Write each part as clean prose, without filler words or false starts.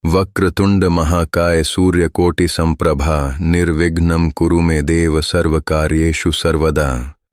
वक्रतुंड महाकाय सूर्यकोटि संप्रभा निर्विघ्नं कुरु मे देव सर्वकार्येषु सर्वदा।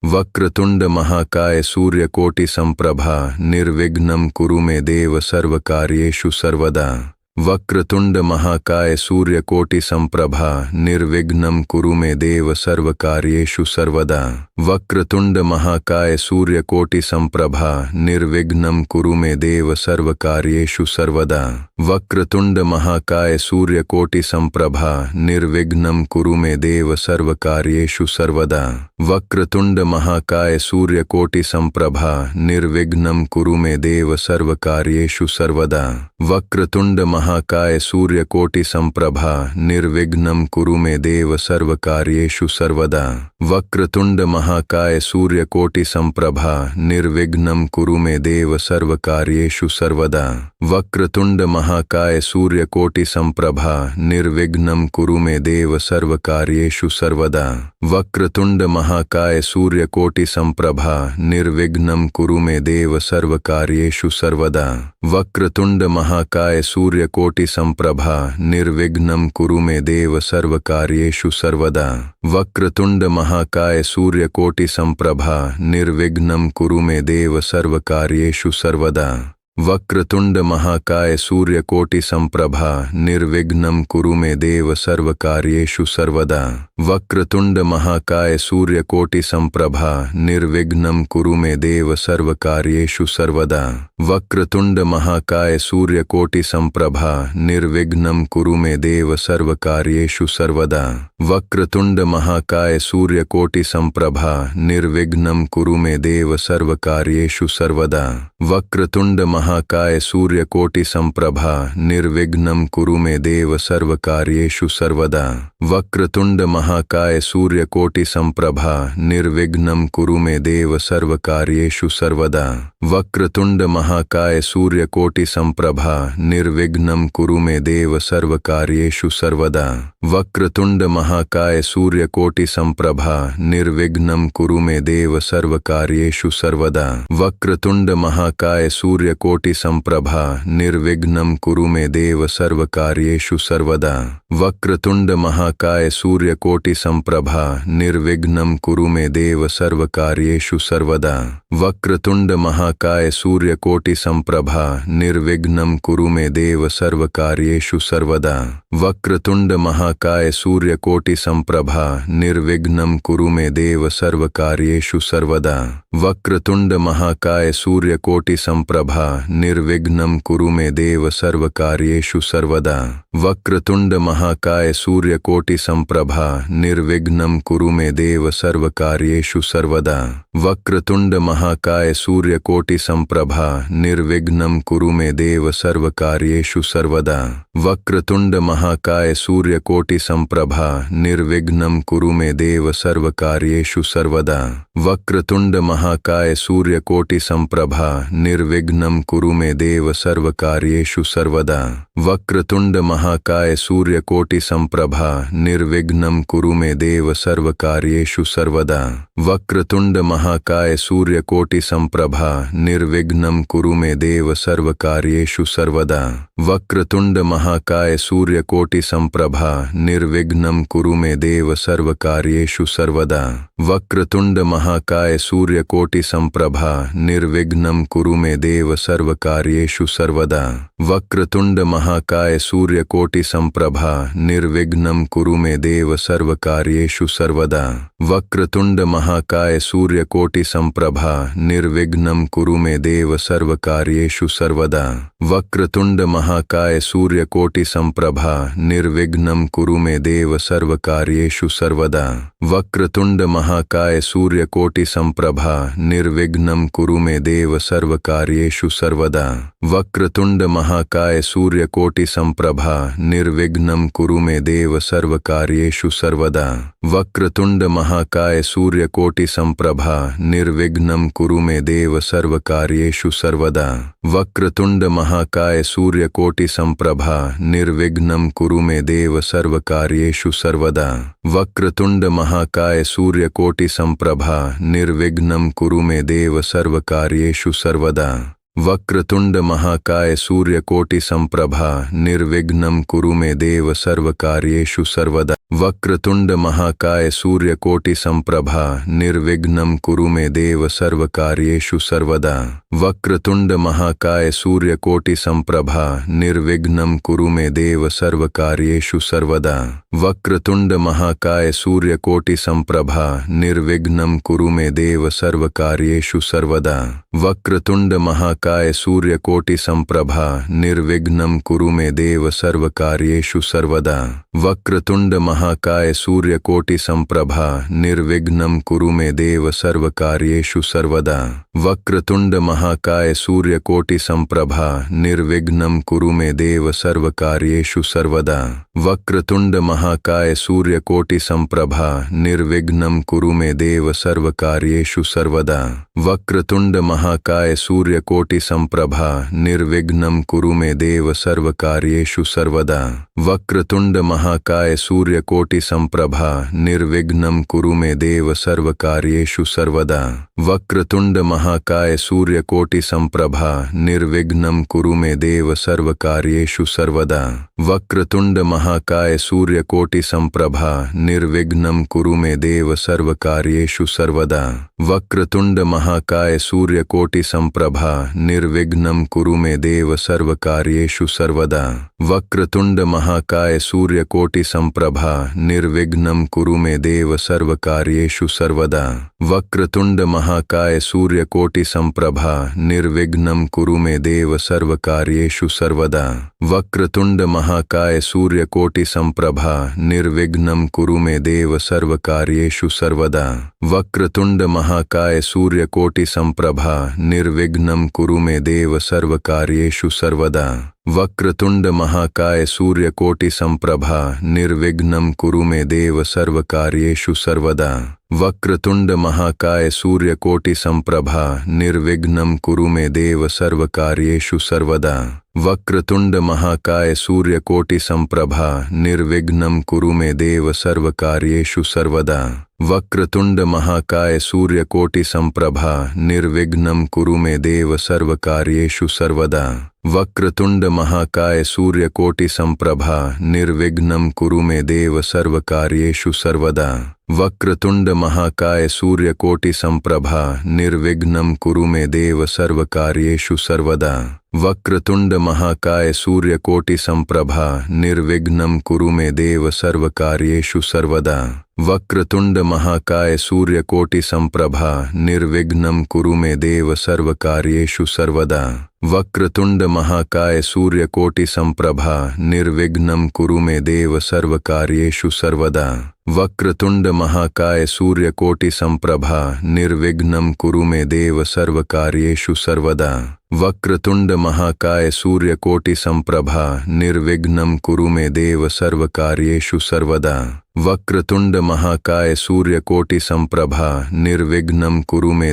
वक्रतुंड महाकाय सूर्यकोटि संप्रभा निर्विघ्नं कुरु मे देव सर्वकार्येषु सर्वदा। वक्रतुंड महाकाय सूर्यकोटि संप्रभा निर्विघ्नं कुरु मे देव सर्वकार्येषु सर्वदा। वक्रतुंड महाकाय सूर्यकोटि संप्रभा निर्विघ्नं कुरु मे देव सर्वकार्येषु सर्वदा। वक्रतुंड महाकाय सूर्यकोटि संप्रभा निर्विघ्नं कुरु मे देव सर्वकार्येषु सर्वदा। वक्रतुंड महाकाय सूर्यकोटि संप्रभा निर्विघ्नं कुरु मे देव सर्वकार्येषु सर्वदा। वक्रतुंड महाकाय सूर्यकोटि संप्रभा निर्विघ्नं कुरु मे देव सर्वकार्येषु सर्वदा। वक्रतुंड महाकाय सूर्यकोटि संप्रभा निर्विघ्नं कुरु मे देव सर्वकार्येषु सर्वदा। वक्रतुंड महाकाय सूर्यकोटि संप्रभा निर्विघ्नं कुरु मे देव सर्वकार्येषु सर्वदा। वक्रतुंड महाकाय सूर्यकोटि संप्रभा निर्विघ्नं कुरु मे देव सर्वकार्येषु सर्वदा। वक्रतुंड महाकाय सूर्यकोटि संप्रभा निर्विघ्नं कुरु मे देव सर्वकार्येषु सर्वदा। वक्रतुंड महाकाय सूर्यकोटि संप्रभा निर्विघ्नं कुरु मे देव सर्वकार्येषु सर्वदा। वक्रतुंड महाकाय सूर्यकोटि संप्रभा निर्विघ्नं कुरु मे देव सर्वकार्येषु सर्वदा। वक्रतुंड महाकाय सूर्यकोटि संप्रभा निर्विघ्नं कुरु मे देव सर्वकार्येषु सर्वदा। वक्रतुंड महाकाय सूर्यकोटि संप्रभा निर्विघ्नं कुरु मे देव सर्वकार्येषु सर्वदा। वक्रतुंड महाकाय सूर्यकोटि संप्रभा निर्विघ्नं कुरु मे देव सर्वकार्येषु सर्वदा। वक्रतुंड महाकाय सूर्यकोटि संप्रभा निर्विघ्नं कुरु मे देव सर्वकार्येषु सर्वदा। वक्रतुंड महाकाय सूर्यकोटि संप्रभा निर्विघ्नं कुरु मे देव सर्वकार्येषु सर्वदा। वक्रतुंड महाकाय सूर्यकोटि संप्रभा निर्विघ्नं कुरु मे देव सर्वकार्येषु सर्वदा। वक्रतुंड महाकाय सूर्यकोटि संप्रभा निर्विघ्नं कुरु मे देव सर्वकार्येषु सर्वदा। वक्रतुंड महाकाय सूर्यकोटि संप्रभा निर्विघ्नं कुरु मे देव सर्वकार्येषु सर्वदा। वक्रतुंड महाकाय सूर्यकोटि संप्रभा निर्विघ्नं कुरु मे देव सर्वकार्येषु सर्वदा। वक्रतुंड महाकाय सूर्यकोटि संप्रभा निर्विघ्नं कुरु मे देव सर्वकार्येषु सर्वदा। वक्रतुंड महाकाय सूर्यकोटि संप्रभा निर्विघ्नं कुरु मे देव सर्वकार्येषु सर्वदा। वक्रतुंड महाकाय सूर्यकोटि संप्रभा निर्विघ्नं कुरु मे देव सर्वकार्येषु सर्वदा। वक्रतुंड महाकाय सूर्यकोटि संप्रभा निर्विघ्नं कुरु मे देव सर्वकार्येषु सर्वदा। वक्रतुंड महाकाय सूर्यकोटि संप्रभा निर्विघ्नं कुरु मे देव सर्वकार्येषु सर्वदा। वक्रतुंड महाकाय सूर्यकोटि संप्रभा निर्विघ्नं कुरु मे देव सर्वकार्येषु सर्वदा। वक्रतुंड महाकाय सूर्यकोटि संप्रभा निर्विघ्नं कुरु मे देव सर्वकार्येषु सर्वदा। वक्रतुंड महाकाय सूर्यकोटि संप्रभा निर्विघ्नं कुरु मे देव सर्वकार्येषु सर्वदा। वक्रतुंड महाकाय सूर्यकोटि संप्रभा निर्विघ्नं कुरु मे देव सर्वकार्येषु सर्वदा। वक्रतुंड महाकाय सूर्यकोटि संप्रभा निर्विघ्नं कुरु मे देव सर्वकार्येषु सर्वदा। वक्रतुंड महाकाय सूर्यकोटि संप्रभा निर्विघ्नं कुरु मे देव सर्वकार्येषु सर्वदा। वक्रतुंड महाकाय सूर्यकोटि संप्रभा निर्विघ्नं कुरु मे देव सर्वकार्येषु सर्वदा। वक्रतुंड महाकाय सूर्यकोटि संप्रभा निर्विघ्नं कुरु मे देव सर्वकार्येषु सर्वदा। वक्रतुंड महाकाय सूर्यकोटि संप्रभा निर्विघ्नं कुरु मे देव सर्वकार्येषु सर्वदा। वक्रतुंड महाकाय सूर्यकोटि संप्रभा निर्विघ्नं कुरु मे देव सर्वकार्येषु सर्वदा। वक्रतुंड महाकाय सूर्यकोटि संप्रभा निर्विघ्नं कुरु मे देव सर्वकार्येषु सर्वदा। वक्रतुंड महाकाय सूर्यकोटि संप्रभा निर्विघ्नं कुरु मे देव सर्वकार्येषु सर्वदा। वक्रतुंड महाकाय सूर्यकोटि संप्रभा निर्विघ्नं कुरु मे देव सर्वकार्येषु सर्वदा। वक्रतुंड महाकाय सूर्यकोटि संप्रभा निर्विघ्नं कुरु मे देव सर्वकार्येषु सर्वदा। वक्रतुंड महाकाय सूर्यकोटि संप्रभा निर्विघ्नं कुरु मे देव सर्वकार्येषु सर्वदा। वक्रतुंड महाकाय सूर्यकोटि संप्रभा निर्विघ्नं कुरु मे देव सर्वकार्येषु सर्वदा। वक्रतुंड महाकाय सूर्यकोटि संप्रभा निर्विघ्नं कुरु मे देव सर्वकार्येषु सर्वदा। वक्रतुंड महाकाय सूर्यकोटि संप्रभा निर्विघ्नं कुरु मे देव सर्वकार्येषु सर्वदा। वक्रतुंड महाकाय सूर्यकोटि संप्रभा निर्विघ्नं कुरु मे देव सर्वकार्येषु सर्वदा। वक्रतुंड महाकाय सूर्यकोटि संप्रभा निर्विघ्नं कुरु मे देव सर्वकार्येषु सर्वदा। वक्रतुंड महाकाय सूर्यकोटि संप्रभा निर्विघ्नं कुरु मे देव सर्वकार्येषु सर्वदा। वक्रतुंड महाकाय सूर्यकोटि संप्रभा निर्विघ्नं कुरु मे देव सर्वकार्येषु सर्वदा। वक्रतुंड महाकाय सूर्यकोटि संप्रभा निर्विघ्नं कुरु मे देव सर्वकार्येषु सर्वदा। वक्रतुंड महाकाय सूर्यकोटि संप्रभा निर्विघ्नं कुरु मे देव सर्वकार्येषु सर्वदा। वक्रतुंड महाकाय सूर्यकोटि संप्रभा निर्विघ्नं कुरु मे देव सर्वकार्येषु सर्वदा। वक्रतुंड महाकाय सूर्यकोटि संप्रभा निर्विघ्नं कुरु मे देव सर्वकार्येषु सर्वदा। वक्रतुंड महाकाय सूर्यकोटि संप्रभा निर्विघ्नं कुरु मे देव सर्वकार्येषु सर्वदा। वक्रतुंड महाकाय सूर्यकोटि संप्रभा निर्विघ्नं कुरु मे देव सर्वकार्येषु सर्वदा। वक्रतुंड महाकाय सूर्यकोटि संप्रभा निर्विघ्नं कुरु मे देव सर्वकार्येषु सर्वदा। वक्रतुंड महाकाय सूर्यकोटि संप्रभा निर्विघ्नं कुरु मे देव सर्वकार्येषु सर्वदा। वक्रतुंड महाकाय सूर्यकोटि संप्रभा निर्विघ्नं कुरु मे देव सर्वकार्येषु सर्वदा। वक्रतुंड महाकाय सूर्यकोटि संप्रभा निर्विघ्नं कुरु मे देव सर्वकार्येषु सर्वदा। वक्रतुंड महाकाय सूर्यकोटि संप्रभा निर्विघ्नं कुरु मे देव सर्वकार्येषु सर्वदा। वक्रतुंड महाकाय सूर्यकोटि संप्रभा निर्विघ्नं कुरु मे देव सर्वकार्येषु सर्वदा। वक्रतुंड महाकाय सूर्यकोटि संप्रभा निर्विघ्नं कुरु मे देव सर्वकार्येषु सर्वदा। वक्रतुंड महाकाय सूर्यकोटि संप्रभा निर्विघ्नं कुरु मे देव सर्वकार्येषु सर्वदा। वक्रतुंड महाकाय सूर्यकोटि संप्रभा निर्विघ्नं कुरु मे देव सर्वकार्येषु सर्वदा। वक्रतुंड महाकाय सूर्यकोटि संप्रभा निर्विघ्नं कुरु मे देव सर्वकार्येषु सर्वदा। वक्रतुंड महाकाय सूर्यकोटि संप्रभा निर्विघ्नं कुरु मे देव सर्वकार्येषु सर्वदा। वक्रतुंड महाकाय सूर्यकोटि संप्रभा निर्विघ्नं कुरु मे देव सर्वकार्येषु सर्वदा। वक्रतुंड महाकाय सूर्यकोटि संप्रभा निर्विघ्नं कुरु मे देव सर्वकार्येषु सर्वदा। वक्रतुंड महाकाय सूर्यकोटि संप्रभा निर्विघ्नं कुरु मे देव सर्वकार्येषु सर्वदा। वक्रतुंड महाकाय सूर्यकोटि संप्रभा निर्विघ्नं कुरु मे देव सर्वकार्येषु सर्वदा। वक्रतुंड महाकाय सूर्यकोटि संप्रभा निर्विघ्नं कुरु मे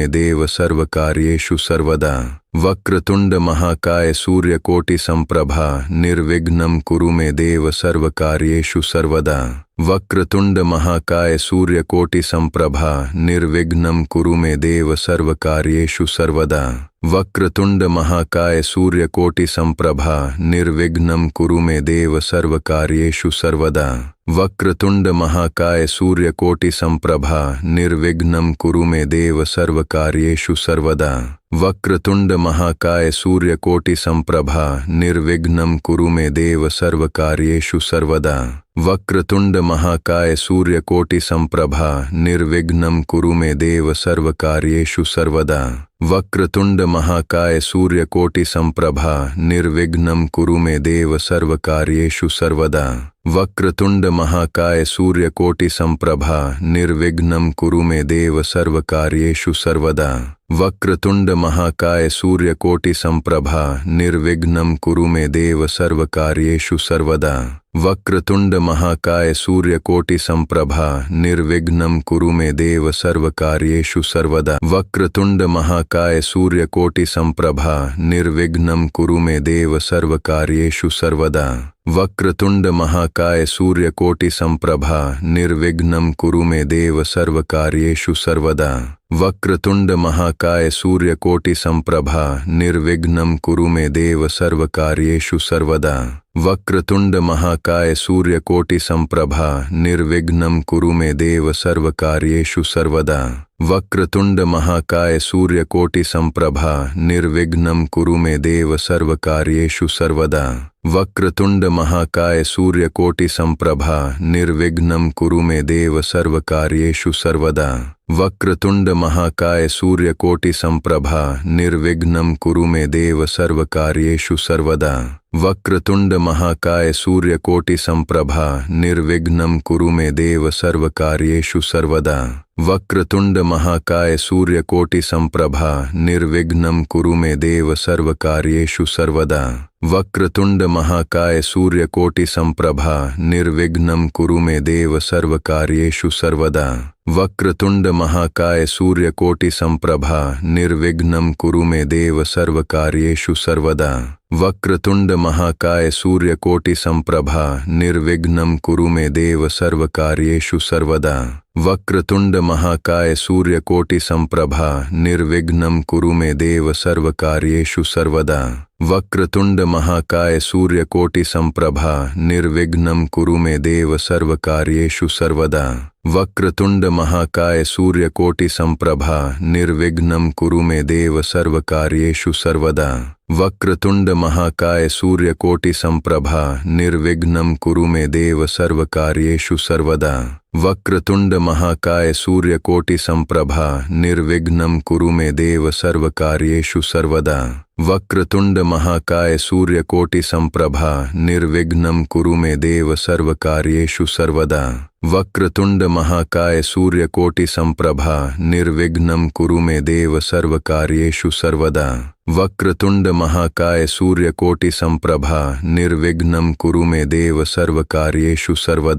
देव सर्वकार्येषु सर्वदा। वक्रतुंड महाकाय सूर्यकोटि संप्रभा निर्विघ्नं कुरु मे देव सर्वकार्येषु सर्वदा। वक्रतुंड महाकाय सूर्यकोटि संप्रभा निर्विघ्नं कुरु मे देव सर्वकार्येषु सर्वदा। वक्रतुंड महाकाय सूर्यकोटि संप्रभा निर्विघ्नं कुरु मे देव सर्वकार्येषु सर्वदा। वक्रतुंड महाकाय सूर्यकोटि संप्रभा निर्विघ्नं कुरु मे देव सर्वकार्येषु सर्वदा। वक्रतुंड महाकाय सूर्यकोटि संप्रभा निर्विघ्नं कुरु मे देव सर्वकार्येषु सर्वदा। वक्रतुंड महाकाय सूर्यकोटि संप्रभा निर्विघ्नं कुरु मे देव सर्वकार्येषु सर्वदा। वक्रतुंड महाकाय सूर्यकोटि संप्रभा निर्विघ्नं कुरु मे देव सर्वकार्येषु सर्वदा। वक्रतुंड महाकाय सूर्यकोटि संप्रभा निर्विघ्नं कुरु मे देव सर्वकार्येषु सर्वदा। वक्रतुंड महाकाय सूर्यकोटि संप्रभा निर्विघ्नं कुरु मे देव सर्वकार्येषु सर्वदा। वक्रतुंड महाकाय सूर्यकोटि संप्रभा निर्विघ्नं कुरु मे देव सर्वकार्येषु सर्वदा। वक्रतुंड महाकाय सूर्यकोटि संप्रभा निर्विघ्नं कुरु मे देव सर्वकार्येषु सर्वदा। वक्रतुंड महाकाय सूर्यकोटि संप्रभा निर्विघ्नं कुरु मे देव सर्वकार्येषु सर्वदा। वक्रतुंड महाकाय सूर्यकोटि संप्रभा निर्विघ्नं कुरु मे देव सर्वकार्येषु सर्वदा। वक्रतुंड महाकाय सूर्यकोटि संप्रभा निर्विघ्नं कुरु मे देव सर्वकार्येषु सर्वदा। वक्रतुंड महाकाय सूर्यकोटि संप्रभा निर्विघ्नं कुरु मे देव सर्वकार्येषु सर्वदा। वक्रतुंड महाकाय सूर्यकोटि संप्रभा निर्विघ्नं कुरु मे देव सर्वकार्येषु सर्वदा। वक्रतुंड महाकाय सूर्यकोटि संप्रभा निर्विघ्नं कुरु मे देव सर्वकार्येषु सर्वदा। वक्रतुंड महाकाय सूर्यकोटि संप्रभा निर्विघ्नं कुरु मे देव सर्वकार्येषु सर्वदा। वक्रतुंड महाकाय सूर्यकोटि संप्रभा निर्विघ्नं कुरु मे देव सर्वकार्येषु सर्वदा। वक्रतुंड महाकाय सूर्यकोटि संप्रभा निर्विघ्नं कुरु मे देव सर्वकार्येषु सर्वदा। वक्रतुंड महाकाय सूर्यकोटि संप्रभा निर्विघ्नं कुरु मे देव सर्वकार्येषु सर्वदा। वक्रतुंड महाकाय सूर्यकोटि संप्रभा निर्विघ्नं कुरु मे देव सर्वकार्येषु सर्वदा। वक्रतुंड महाकाय सूर्यकोटि संप्रभा निर्विघ्नं कुरु मे देव सर्वकार्येषु सर्वदा। वक्रतुंड महाकाय सूर्यकोटि संप्रभा निर्विघ्नं कुरु मे देव सर्वकार्येषु सर्वदा। वक्रतुंड महाकाय सूर्यकोटि संप्रभा निर्विघ्नं कुरु मे देव सर्वकार्येषु सर्वदा। वक्रतुंड महाकाय सूर्यकोटि संप्रभा निर्विघ्नं कुरु मे देव सर्वकार्येषु सर्वदा। वक्रतुंड महाकाय सूर्यकोटि संप्रभा निर्विघ्नं कुरु मे देव सर्वकार्येषु सर्वदा। वक्रतुंड महाकाय सूर्यकोटि संप्रभा निर्विघ्नं कुरु मे देव सर्वकार्येषु सर्वदा। वक्रतुंड महाकाय सूर्यकोटि संप्रभा निर्विघ्नं कुरु मे देव सर्वकार्येषु सर्वदा। वक्रतुंड महाकाय सूर्यकोटि संप्रभा निर्विघ्नं कुरु मे देव सर्वकार्येषु सर्वदा।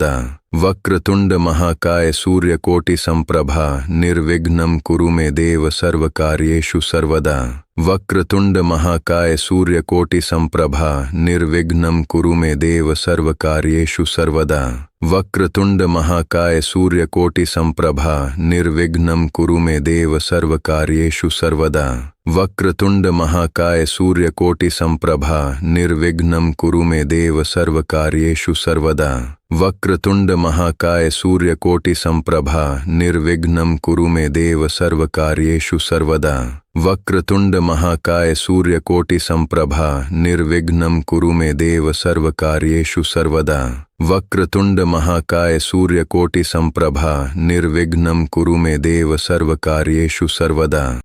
वक्रतुंड महाकाय सूर्यकोटि संप्रभा निर्विघ्नं कुरु मे देव सर्वकार्येषु सर्वदा। वक्रतुंड महाकाय सूर्यकोटि संप्रभा निर्विघ्नं कुरु मे देव सर्वकार्येषु सर्वदा। वक्रतुंड महाकाय सूर्यकोटि संप्रभा निर्विघ्नं कुरु मे देव सर्वकार्येषु सर्वदा। वक्रतुंड महाकाय सूर्यकोटि संप्रभा निर्विघ्नं कुरु मे देव सर्वकार्येषु सर्वदा। वक्रतुंड महाकाय सूर्यकोटि संप्रभा निर्विघ्नं कुरु मे देव सर्वकार्येषु सर्वदा। वक्रतुंड महाकाय सूर्यकोटि संप्रभा निर्विघ्नं कुरु मे देव सर्वकार्येषु सर्वदा। वक्रतुंड महाकाय सूर्यकोटि संप्रभा निर्विघ्नं कुरु मे देव सर्वकार्येषु सर्वदा।